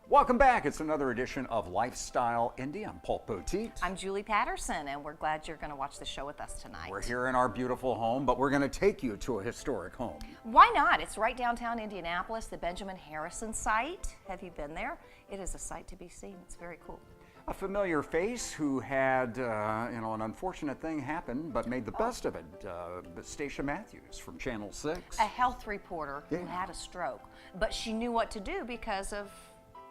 Welcome back. It's another edition of Lifestyle Indy. I'm Paul Poteet. I'm Julie Patterson, and we're glad you're going to watch the show with us tonight. We're here in our beautiful home, but we're going to take you to a historic home. Why not? It's right downtown Indianapolis, the Benjamin Harrison site. Have you been there? It is a sight to be seen. It's very cool. A familiar face who had, an unfortunate thing happen, but made the best of it. Stacia Matthews from Channel 6. A health reporter who had a stroke, but she knew what to do because of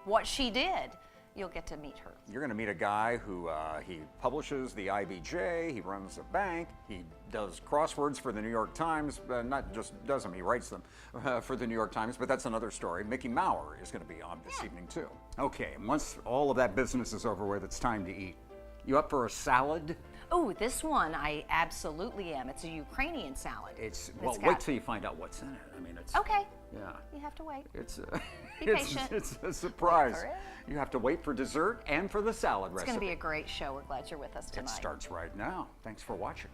what she did. You'll get to meet her. You're going to meet a guy who he publishes the IBJ, he runs a bank, he does crosswords for the New York Times, not just does them, he writes them for the New York Times, but that's another story. Mickey Maurer is going to be on this evening too. Okay, once all of that business is over with, it's time to eat. You up for a salad? Oh, this one I absolutely am. It's a Ukrainian salad. Well, wait till you find out what's in it. I mean, it's okay. Yeah. You have to wait. Be patient. It's a surprise. You have to wait for dessert and for the salad recipe. It's going to be a great show. We're glad you're with us tonight. It starts right now. Thanks for watching.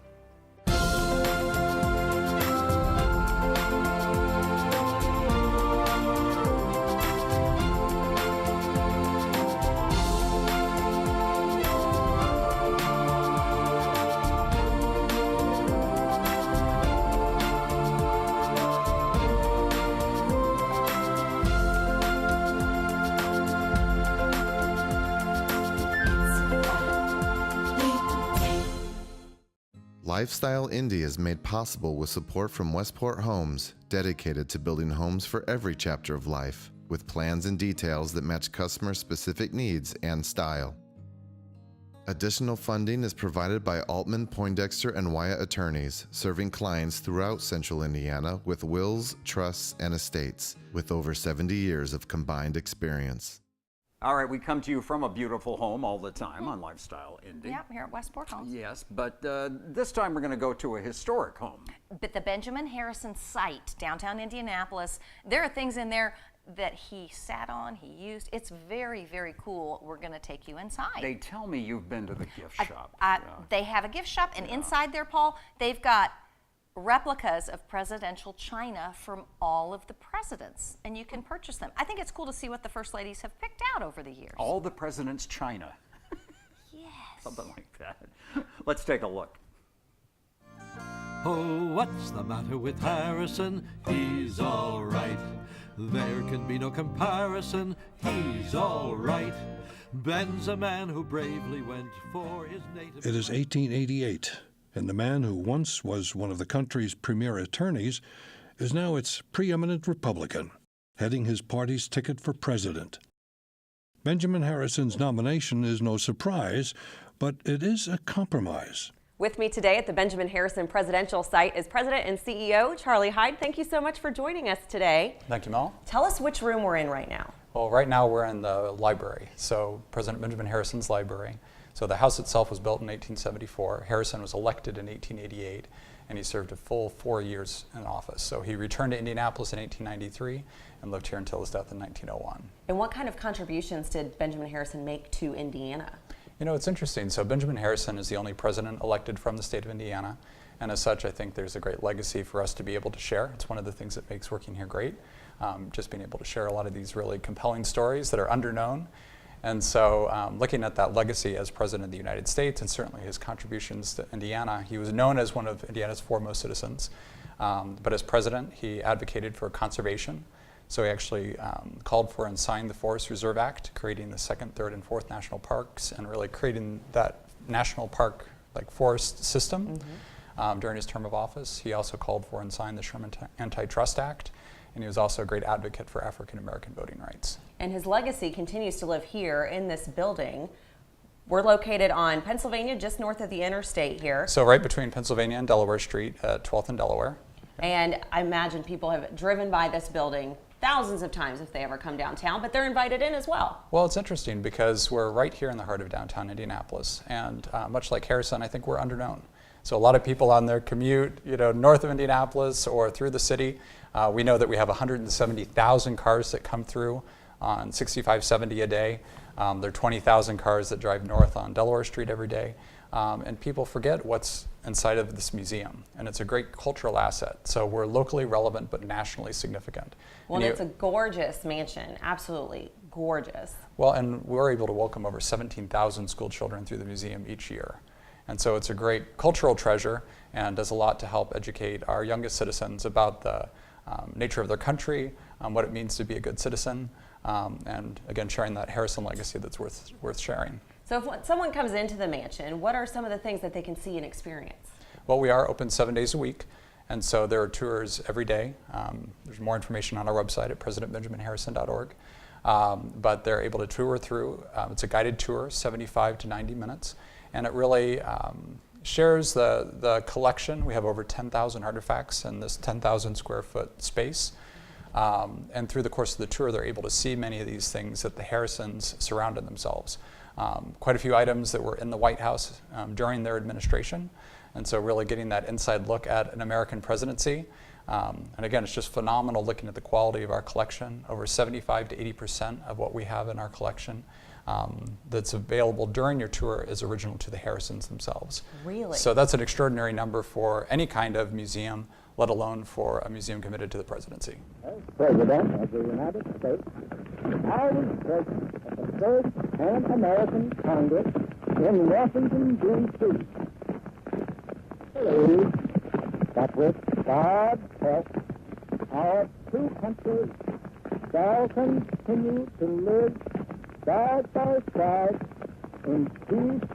Lifestyle Indy is made possible with support from Westport Homes, dedicated to building homes for every chapter of life, with plans and details that match customer-specific needs and style. Additional funding is provided by Altman, Poindexter, and Wyatt attorneys, serving clients throughout Central Indiana with wills, trusts, and estates, with over 70 years of combined experience. All right, we come to you from a beautiful home all the time on Lifestyle Indy. Yep, here at Westport Homes. Yes, but this time we're going to go to a historic home. But the Benjamin Harrison site, downtown Indianapolis, there are things in there that he sat on, he used. It's very, very cool. We're going to take you inside. They tell me you've been to the gift shop. They have a gift shop, and inside there, Paul, they've got replicas of presidential china from all of the presidents, and you can purchase them. I think it's cool to see what the first ladies have picked out over the years. All the presidents' china. Yes. Something like that. Let's take a look. Oh, what's the matter with Harrison? He's all right. There can be no comparison. He's all right. Ben's a man who bravely went for his native... It is 1888. And the man who once was one of the country's premier attorneys is now its preeminent Republican, heading his party's ticket for president. Benjamin Harrison's nomination is no surprise, but it is a compromise. With me today at the Benjamin Harrison presidential site is President and CEO Charlie Hyde. Thank you so much for joining us today. Thank you, Mel. Tell us which room we're in right now. Well, right now we're in the library, so President Benjamin Harrison's library. So the house itself was built in 1874. Harrison was elected in 1888, and he served a full 4 years in office. So he returned to Indianapolis in 1893 and lived here until his death in 1901. And what kind of contributions did Benjamin Harrison make to Indiana? You know, it's interesting. So Benjamin Harrison is the only president elected from the state of Indiana, and as such, I think there's a great legacy for us to be able to share. It's one of the things that makes working here great, just being able to share a lot of these really compelling stories that are underknown. And so looking at that legacy as President of the United States and certainly his contributions to Indiana, he was known as one of Indiana's foremost citizens. But as president, he advocated for conservation. So he actually called for and signed the Forest Reserve Act, creating the 2nd, 3rd, and 4th national parks and really creating that national park forest system during his term of office. He also called for and signed the Sherman Antitrust Act. And he was also a great advocate for African American voting rights. And his legacy continues to live here in this building. We're located on Pennsylvania, just north of the interstate here. So right between Pennsylvania and Delaware Street at 12th and Delaware. And I imagine people have driven by this building thousands of times if they ever come downtown, but they're invited in as well. Well, it's interesting because we're right here in the heart of downtown Indianapolis. And much like Harrison, I think we're underknown. So a lot of people on their commute, north of Indianapolis or through the city, we know that we have 170,000 cars that come through on 6570 a day. There are 20,000 cars that drive north on Delaware Street every day. And people forget what's inside of this museum. And it's a great cultural asset. So we're locally relevant but nationally significant. Well, it's a gorgeous mansion, absolutely gorgeous. Well, and we're able to welcome over 17,000 school children through the museum each year. And so it's a great cultural treasure and does a lot to help educate our youngest citizens about the nature of their country, what it means to be a good citizen, and again, sharing that Harrison legacy that's worth sharing. So if someone comes into the mansion, what are some of the things that they can see and experience? Well, we are open 7 days a week, and so there are tours every day. There's more information on our website at presidentbenjaminharrison.org. But they're able to tour through. It's a guided tour, 75 to 90 minutes, and it really shares the collection. We have over 10,000 artifacts in this 10,000 square foot space. And through the course of the tour, they're able to see many of these things that the Harrisons surrounded themselves. Quite a few items that were in the White House during their administration. And so really getting that inside look at an American presidency. And again, it's just phenomenal looking at the quality of our collection. Over 75 to 80% of what we have in our collection that's available during your tour is original to the Harrisons themselves. Really? So that's an extraordinary number for any kind of museum, let alone for a museum committed to the presidency. As President of the United States, I was present at the first Pan-American Congress in Washington, D.C. Believe that with God's help, our two countries shall continue to live side by side in peace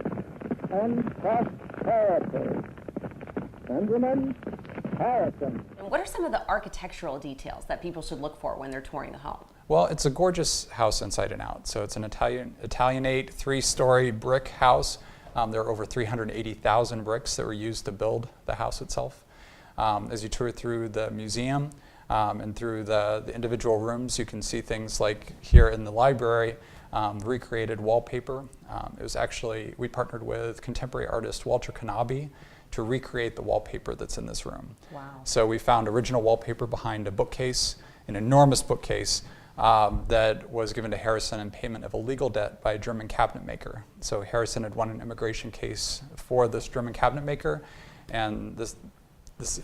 and prosperity. Benjamin Harrison. And what are some of the architectural details that people should look for when they're touring the home? Well, it's a gorgeous house inside and out. So it's an Italianate 3-story brick house. There are over 380,000 bricks that were used to build the house itself. As you tour through the museum and through the individual rooms, you can see things like here in the library, recreated wallpaper. It was actually, we partnered with contemporary artist Walter Kanabe to recreate the wallpaper that's in this room. Wow. So we found original wallpaper behind a bookcase, an enormous bookcase, that was given to Harrison in payment of a legal debt by a German cabinet maker. So Harrison had won an immigration case for this German cabinet maker, and this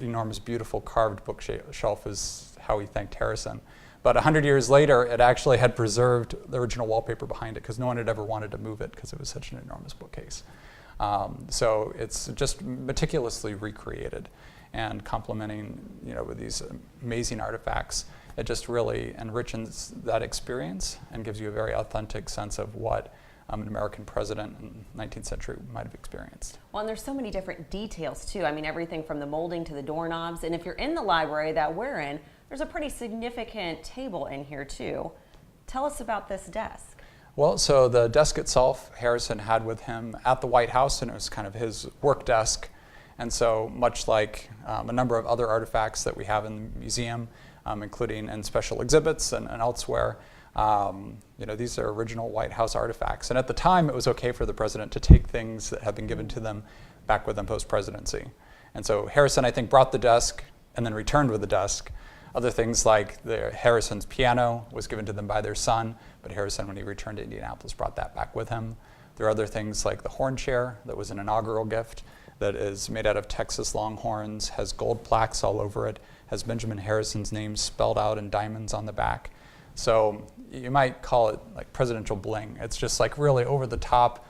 enormous, beautiful carved bookshelf is how he thanked Harrison. But 100 years later, it actually had preserved the original wallpaper behind it because no one had ever wanted to move it because it was such an enormous bookcase. So it's just meticulously recreated and complementing, with these amazing artifacts. It just really enriches that experience and gives you a very authentic sense of what an American president in the 19th century might have experienced. Well, and there's so many different details too. I mean, everything from the molding to the doorknobs. And if you're in the library that we're in, there's a pretty significant table in here too. Tell us about this desk. Well, so the desk itself, Harrison had with him at the White House, and it was kind of his work desk. And so much like a number of other artifacts that we have in the museum, including in special exhibits and elsewhere, these are original White House artifacts. And at the time, it was okay for the president to take things that had been given to them back with them post-presidency. And so Harrison, I think, brought the desk and then returned with the desk. Other things like Harrison's piano was given to them by their son, but Harrison, when he returned to Indianapolis, brought that back with him. There are other things like the horn chair that was an inaugural gift that is made out of Texas Longhorns, has gold plaques all over it, has Benjamin Harrison's name spelled out in diamonds on the back. So you might call it like presidential bling. It's just like really over the top,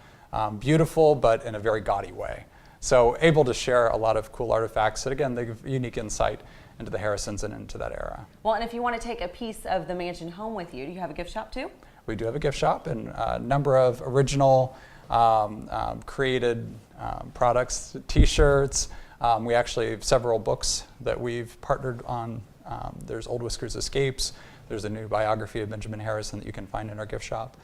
beautiful, but in a very gaudy way. So able to share a lot of cool artifacts that, again, they give unique insight into the Harrisons and into that era. Well, and if you want to take a piece of the mansion home with you, do you have a gift shop too? We do have a gift shop and a number of original created products, t-shirts. We actually have several books that we've partnered on. There's Old Whiskers Escapes. There's a new biography of Benjamin Harrison that you can find in our gift shop.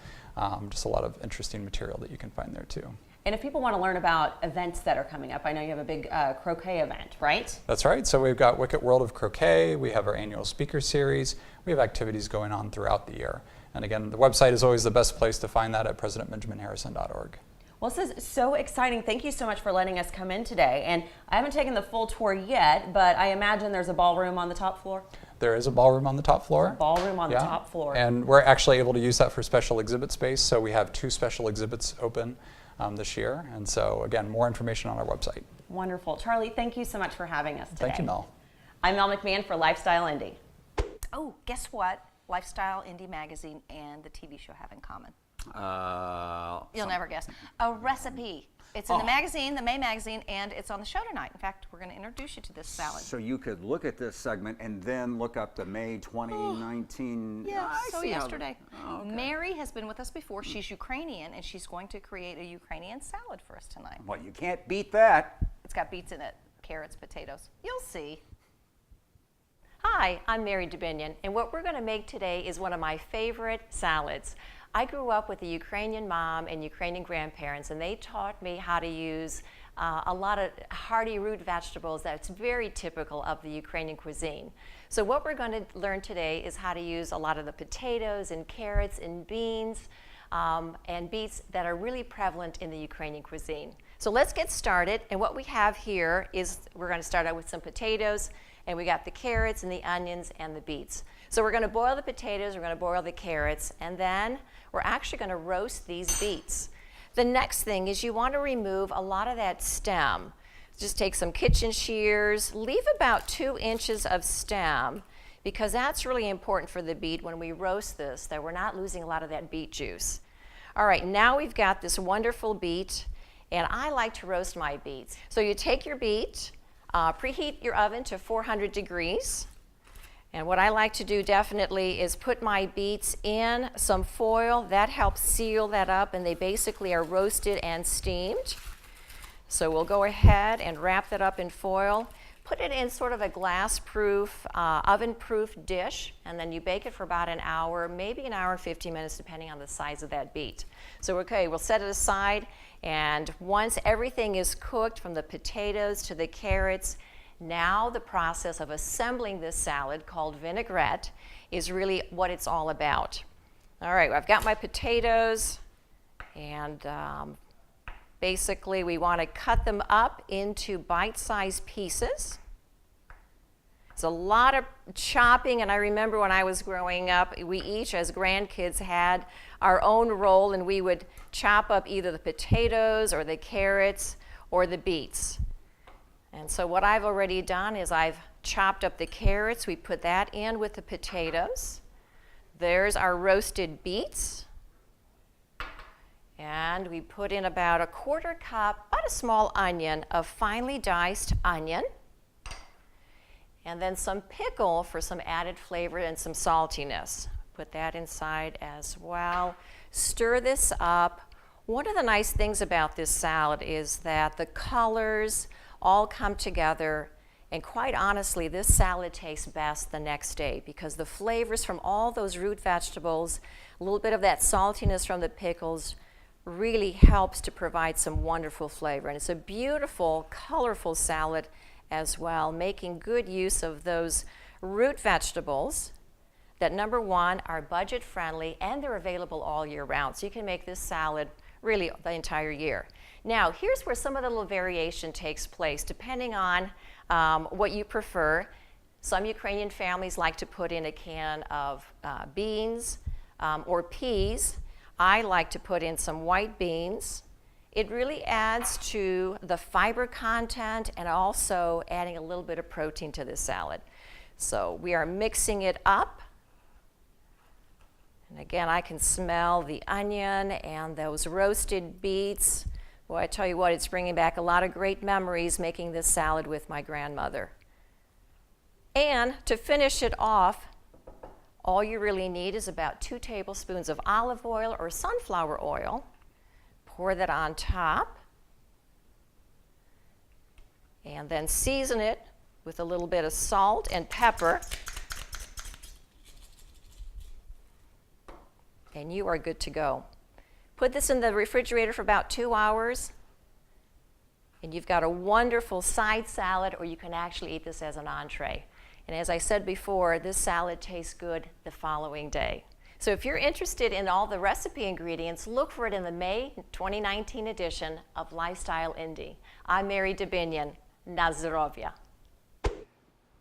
Just a lot of interesting material that you can find there too. And if people want to learn about events that are coming up, I know you have a big croquet event, right? That's right. So we've got Wicked World of Croquet. We have our annual speaker series. We have activities going on throughout the year. And again, the website is always the best place to find that at presidentbenjaminharrison.org. Well, this is so exciting. Thank you so much for letting us come in today. And I haven't taken the full tour yet, but I imagine there's a ballroom on the top floor. There is a ballroom on the top floor. Ballroom on the top floor. And we're actually able to use that for special exhibit space. So we have 2 special exhibits open this year. And so, again, more information on our website. Wonderful. Charlie, thank you so much for having us today. Thank you, Mel. I'm Mel McMahon for LifeStyle Indy. Oh, guess what? LifeStyle, Indy magazine, and the TV show have in common? You'll Some- never guess. A recipe. It's in the magazine, the May magazine, and it's on the show tonight. In fact, we're going to introduce you to this salad. So you could look at this segment and then look up the May 2019. Yeah, I so see how yesterday. okay. Mary has been with us before. She's Ukrainian, and she's going to create a Ukrainian salad for us tonight. Well, you can't beat that. It's got beets in it, carrots, potatoes. You'll see. Hi, I'm Mary Dubinian, and what we're going to make today is one of my favorite salads. I grew up with a Ukrainian mom and Ukrainian grandparents, and they taught me how to use a lot of hearty root vegetables that's very typical of the Ukrainian cuisine. So what we're going to learn today is how to use a lot of the potatoes and carrots and beans and beets that are really prevalent in the Ukrainian cuisine. So let's get started, and what we have here is we're going to start out with some potatoes, and we got the carrots and the onions and the beets. So we're going to boil the potatoes, we're going to boil the carrots, and then we're actually going to roast these beets. The next thing is you want to remove a lot of that stem. Just take some kitchen shears, leave about 2 inches of stem, because that's really important for the beet when we roast this, that we're not losing a lot of that beet juice. All right, now we've got this wonderful beet, and I like to roast my beets. So you take your beet, preheat your oven to 400 degrees. And what I like to do definitely is put my beets in some foil. That helps seal that up, and they basically are roasted and steamed. So we'll go ahead and wrap that up in foil. Put it in sort of a glass-proof, oven-proof dish, and then you bake it for about an hour, maybe an hour and 50 minutes, depending on the size of that beet. So okay, we'll set it aside, and once everything is cooked, from the potatoes to the carrots, now the process of assembling this salad, called vinaigrette, is really what it's all about. All right, I've got my potatoes, and basically we want to cut them up into bite-sized pieces. It's a lot of chopping, and I remember when I was growing up, we each as grandkids had our own role, and we would chop up either the potatoes or the carrots or the beets. And so what I've already done is I've chopped up the carrots. We put that in with the potatoes. There's our roasted beets. And we put in about 1/4 cup, about a small onion, of finely diced onion. And then some pickle for some added flavor and some saltiness. Put that inside as well. Stir this up. One of the nice things about this salad is that the colors all come together, and quite honestly, this salad tastes best the next day because the flavors from all those root vegetables, a little bit of that saltiness from the pickles, really helps to provide some wonderful flavor. And it's a beautiful, colorful salad as well, making good use of those root vegetables that, number one, are budget friendly and they're available all year round. So you can make this salad really the entire year. Now, here's where some of the little variation takes place, depending on what you prefer. Some Ukrainian families like to put in a can of beans or peas. I like to put in some white beans. It really adds to the fiber content and also adding a little bit of protein to this salad. So we are mixing it up. And again, I can smell the onion and those roasted beets. Well, I tell you what, it's bringing back a lot of great memories making this salad with my grandmother. And to finish it off, all you really need is about 2 tablespoons of olive oil or sunflower oil. Pour that on top. And then season it with a little bit of salt and pepper. And you are good to go. Put this in the refrigerator for about 2 hours, and you've got a wonderful side salad, or you can actually eat this as an entree. And as I said before, this salad tastes good the following day. So if you're interested in all the recipe ingredients, look for it in the May 2019 edition of LifeStyle Indy. I'm Mary Dubinian. Na zdrowie.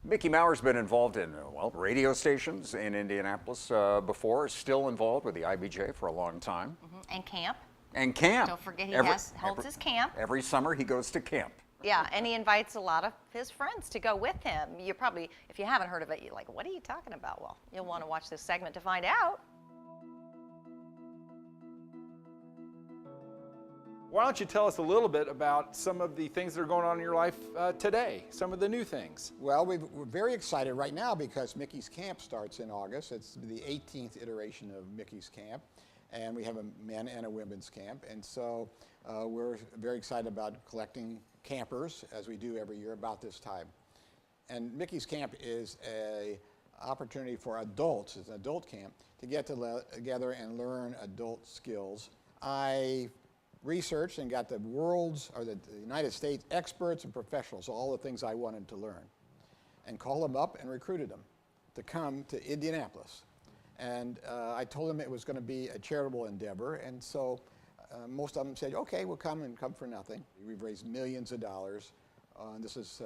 Mickey Mauer's been involved in, well, radio stations in Indianapolis before, still involved with the IBJ for a long time. And camp. And camp. Don't forget he Every- holds his camp. Every summer he goes to camp. Yeah, and he invites a lot of his friends to go with him. You probably, if you haven't heard of it, you're like, what are you talking about? Well, you'll want to watch this segment to find out. Why don't you tell us a little bit about some of the things that are going on in your life today, some of the new things? Well, we're very excited right now because Mickey's Camp starts in August. It's the 18th iteration of Mickey's Camp, and we have a men and a women's camp. And so we're very excited about collecting campers, as we do every year about this time. And Mickey's Camp is an opportunity for adults, it's an adult camp, to get together and learn adult skills. I researched and got the United States experts and professionals, all the things I wanted to learn, and called them up and recruited them to come to Indianapolis. And I told them it was going to be a charitable endeavor, and so most of them said, okay, we'll come and come for nothing. We've raised millions of dollars. This is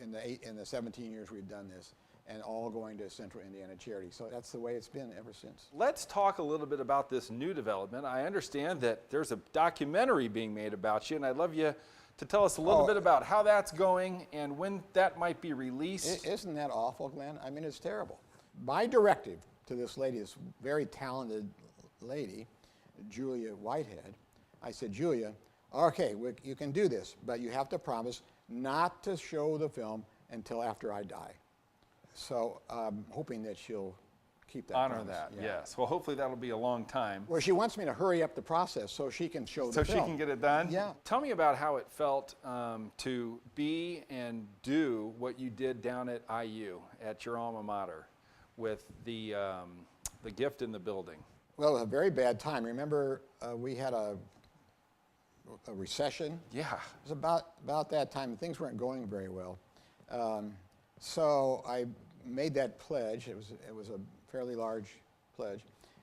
in the 17 years we've done this, and all going to Central Indiana Charity. So that's the way it's been ever since. Let's talk a little bit about this new development. I understand that there's a documentary being made about you, and I'd love you to tell us a little bit about how that's going and when that might be released. Isn't that awful, Glenn? I mean, it's terrible. My directive to this lady, this very talented lady, Julia Whitehead, I said, Julia, okay, you can do this, but you have to promise not to show the film until after I die. So I'm hoping that she'll keep that Honor promise. that, Yeah. yes. Well, hopefully that'll be a long time. Well, she wants me to hurry up the process so she can show the So film. she can get it done? Yeah. Tell me about how it felt to be and do what you did down at IU, at your alma mater, with the gift in the building. Well, it was a very bad time. Remember, we had a recession. Yeah. It was about that time. Things weren't going very well. So I made that pledge. It was a fairly large pledge.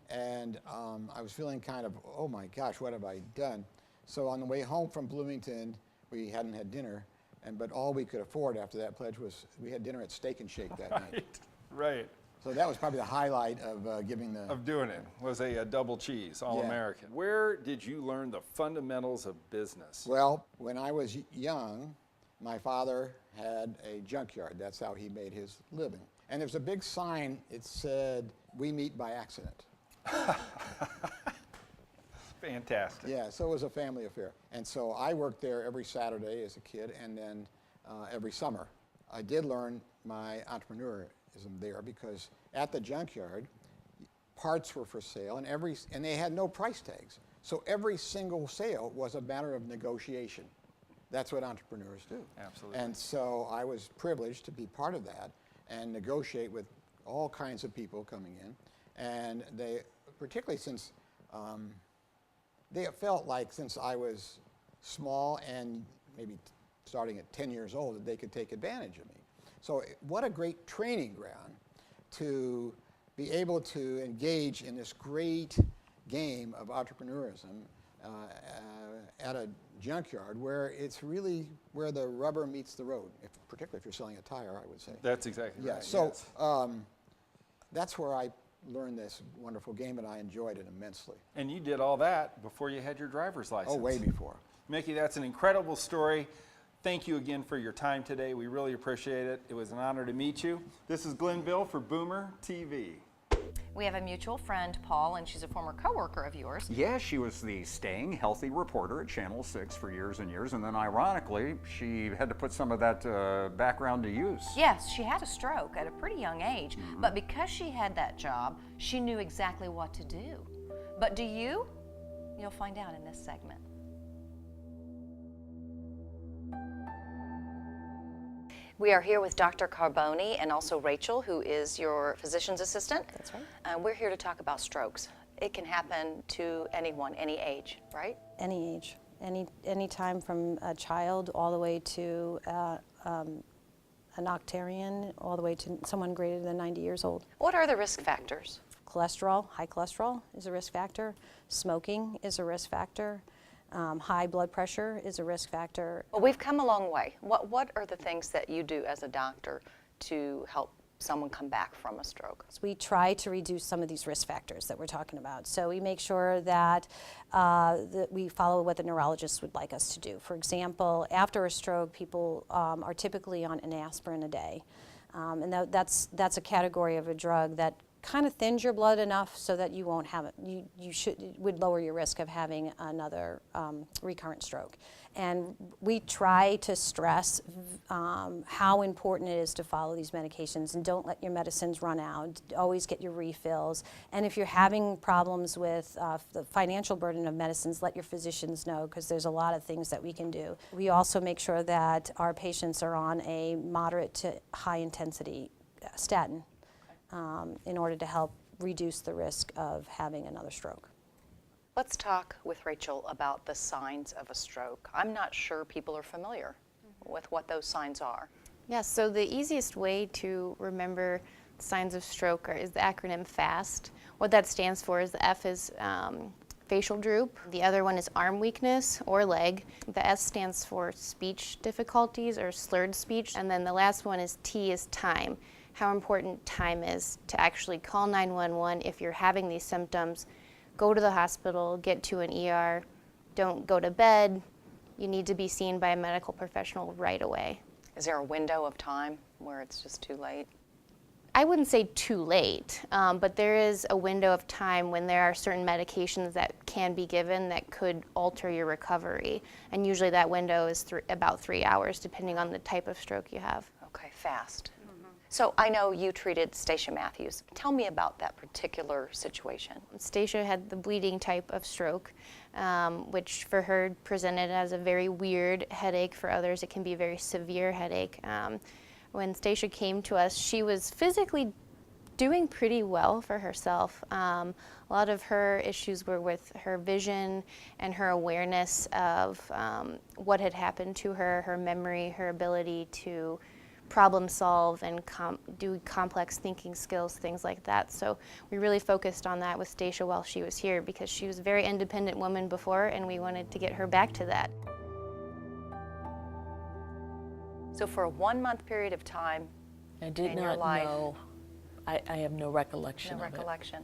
And I was feeling kind of, oh my gosh, what have I done? So on the way home from Bloomington, we hadn't had dinner. But all we could afford after that pledge was, we had dinner at Steak and Shake that night. Right. So that was probably the highlight of giving the... Of doing it, was a double cheese, all-American. Where did you learn the fundamentals of business? Well, when I was young, my father had a junkyard. That's how he made his living. And there's a big sign, it said, "We meet by accident." Fantastic. Yeah, so it was a family affair. And so I worked there every Saturday as a kid, and then every summer. I did learn my entrepreneurism there because at the junkyard, parts were for sale, and they had no price tags. So every single sale was a matter of negotiation. That's what entrepreneurs do. Absolutely. And so I was privileged to be part of that and negotiate with all kinds of people coming in. And they, particularly since they felt like since I was small and maybe starting at 10 years old, that they could take advantage of me. So what a great training ground to be able to engage in this great game of entrepreneurism at a junkyard where it's really where the rubber meets the road, particularly if you're selling a tire, I would say. That's exactly Yeah, right. so yes. that's where I learned this wonderful game, and I enjoyed it immensely. And you did all that before you had your driver's license. Oh, way before. Mickey, that's an incredible story. Thank you again for your time today. We really appreciate it. It was an honor to meet you. This is Glenn Bill for Boomer TV. We have a mutual friend, Paul, and she's a former coworker of yours. Yeah, she was the staying healthy reporter at Channel 6 for years and years, and then ironically, she had to put some of that background to use. Yes, she had a stroke at a pretty young age, but because she had that job, she knew exactly what to do. But do you? You'll find out in this segment. We are here with Dr. Carboni and also Rachel, who is your physician's assistant. That's right. We're here to talk about strokes. It can happen to anyone, any age, right? Any age, any time from a child all the way to an octarian, all the way to someone greater than 90 years old. What are the risk factors? Cholesterol, high cholesterol is a risk factor. Smoking is a risk factor. High blood pressure is a risk factor. Well, we've come a long way. What are the things that you do as a doctor to help someone come back from a stroke? We try to reduce some of these risk factors that we're talking about. So we make sure that, we follow what the neurologist would like us to do. For example, after a stroke, people are typically on an aspirin a day. And that's a category of a drug that kind of thins your blood enough so that you won't have it. It would lower your risk of having another recurrent stroke. And we try to stress how important it is to follow these medications and don't let your medicines run out. Always get your refills. And if you're having problems with the financial burden of medicines, let your physicians know, because there's a lot of things that we can do. We also make sure that our patients are on a moderate to high intensity statin in order to help reduce the risk of having another stroke. Let's talk with Rachel about the signs of a stroke. I'm not sure people are familiar with what those signs are. Yeah, so the easiest way to remember signs of stroke is the acronym FAST. What that stands for is the F is facial droop, the other one is arm weakness or leg, the S stands for speech difficulties or slurred speech, and then the last one is T is time. How important time is to actually call 911 if you're having these symptoms. Go to the hospital, get to an ER, don't go to bed. You need to be seen by a medical professional right away. Is there a window of time where it's just too late? I wouldn't say too late, but there is a window of time when there are certain medications that can be given that could alter your recovery. And usually that window is about 3 hours, depending on the type of stroke you have. Okay, fast. So I know you treated Stacia Matthews. Tell me about that particular situation. Stacia had the bleeding type of stroke, which for her presented as a very weird headache. For others, it can be a very severe headache. When Stacia came to us, she was physically doing pretty well for herself. A lot of her issues were with her vision and her awareness of what had happened to her, her memory, her ability to problem solve and do complex thinking skills, things like that. So we really focused on that with Stacia while she was here, because she was a very independent woman before, and we wanted to get her back to that. So for a 1 month period of time I did in not your life, know. I have no recollection no of recollection.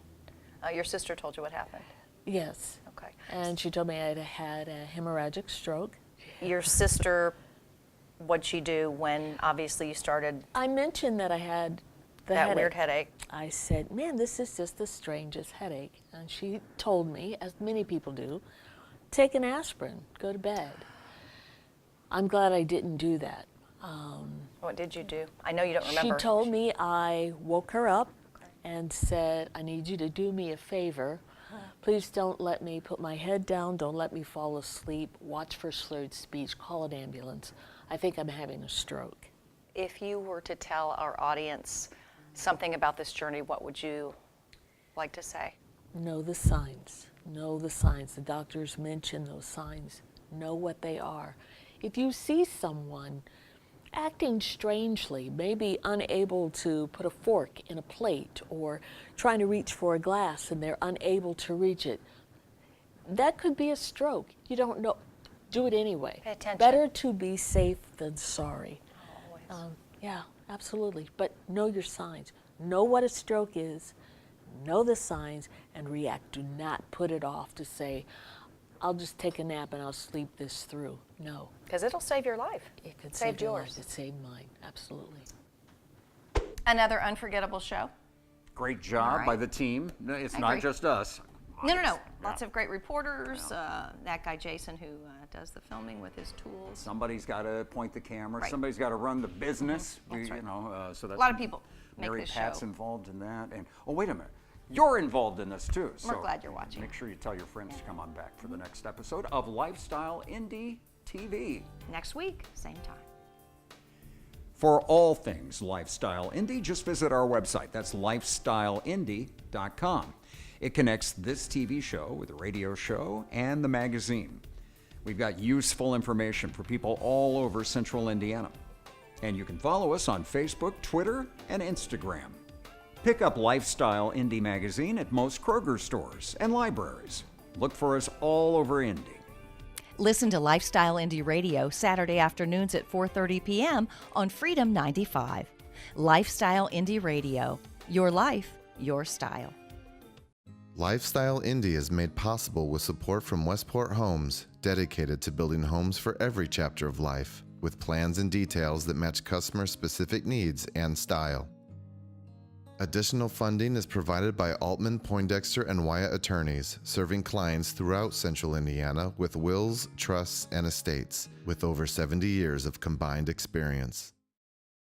Your sister told you what happened? it. Yes. Okay. And she told me I had a hemorrhagic stroke. Your sister, what'd she do when obviously you started I mentioned that I had that weird headache? I said, man, this is just the strangest headache. And she told me, as many people do, take an aspirin, go to bed. I'm glad I didn't do that. What did you do? I know you don't remember. She told me, I woke her up and said, I need you to do me a favor. Please don't let me put my head down, don't let me fall asleep, watch for slurred speech, call an ambulance. I think I'm having a stroke. If you were to tell our audience something about this journey, what would you like to say? Know the signs. Know the signs. The doctors mention those signs. Know what they are. If you see someone acting strangely, maybe unable to put a fork in a plate or trying to reach for a glass and they're unable to reach it, that could be a stroke. You don't know. Do it anyway. Pay attention. Better to be safe than sorry. Yeah, absolutely. But know your signs. Know what a stroke is. Know the signs and react. Do not put it off to say, I'll just take a nap and I'll sleep this through. No. Because it'll save your life. It could Saved save your yours. life. It saved mine. Absolutely. Another unforgettable show. Great job All right. by the team. It's I not agree. just us. No. Lots of great reporters. That guy Jason who does the filming with his tools. Somebody's got to point the camera. Right. Somebody's got to run the business. That's right. So that's A lot of people make Mary this Pat's show. involved in that. And oh, wait a minute. You're involved in this too. We're glad you're watching. Make sure you tell your friends to come on back for the next episode of Lifestyle Indy TV. Next week, same time. For all things Lifestyle Indy, just visit our website. That's lifestyleindy.com. It connects this TV show with the radio show and the magazine. We've got useful information for people all over Central Indiana. And you can follow us on Facebook, Twitter, and Instagram. Pick up Lifestyle Indy magazine at most Kroger stores and libraries. Look for us all over Indy. Listen to Lifestyle Indy Radio Saturday afternoons at 4:30 p.m. on Freedom 95. LifeStyle Indy Radio. Your life, your style. LifeStyle Indy is made possible with support from Westport Homes, dedicated to building homes for every chapter of life, with plans and details that match customer specific needs and style. Additional funding is provided by Altman, Poindexter, and Wyatt attorneys, serving clients throughout Central Indiana with wills, trusts, and estates, with over 70 years of combined experience.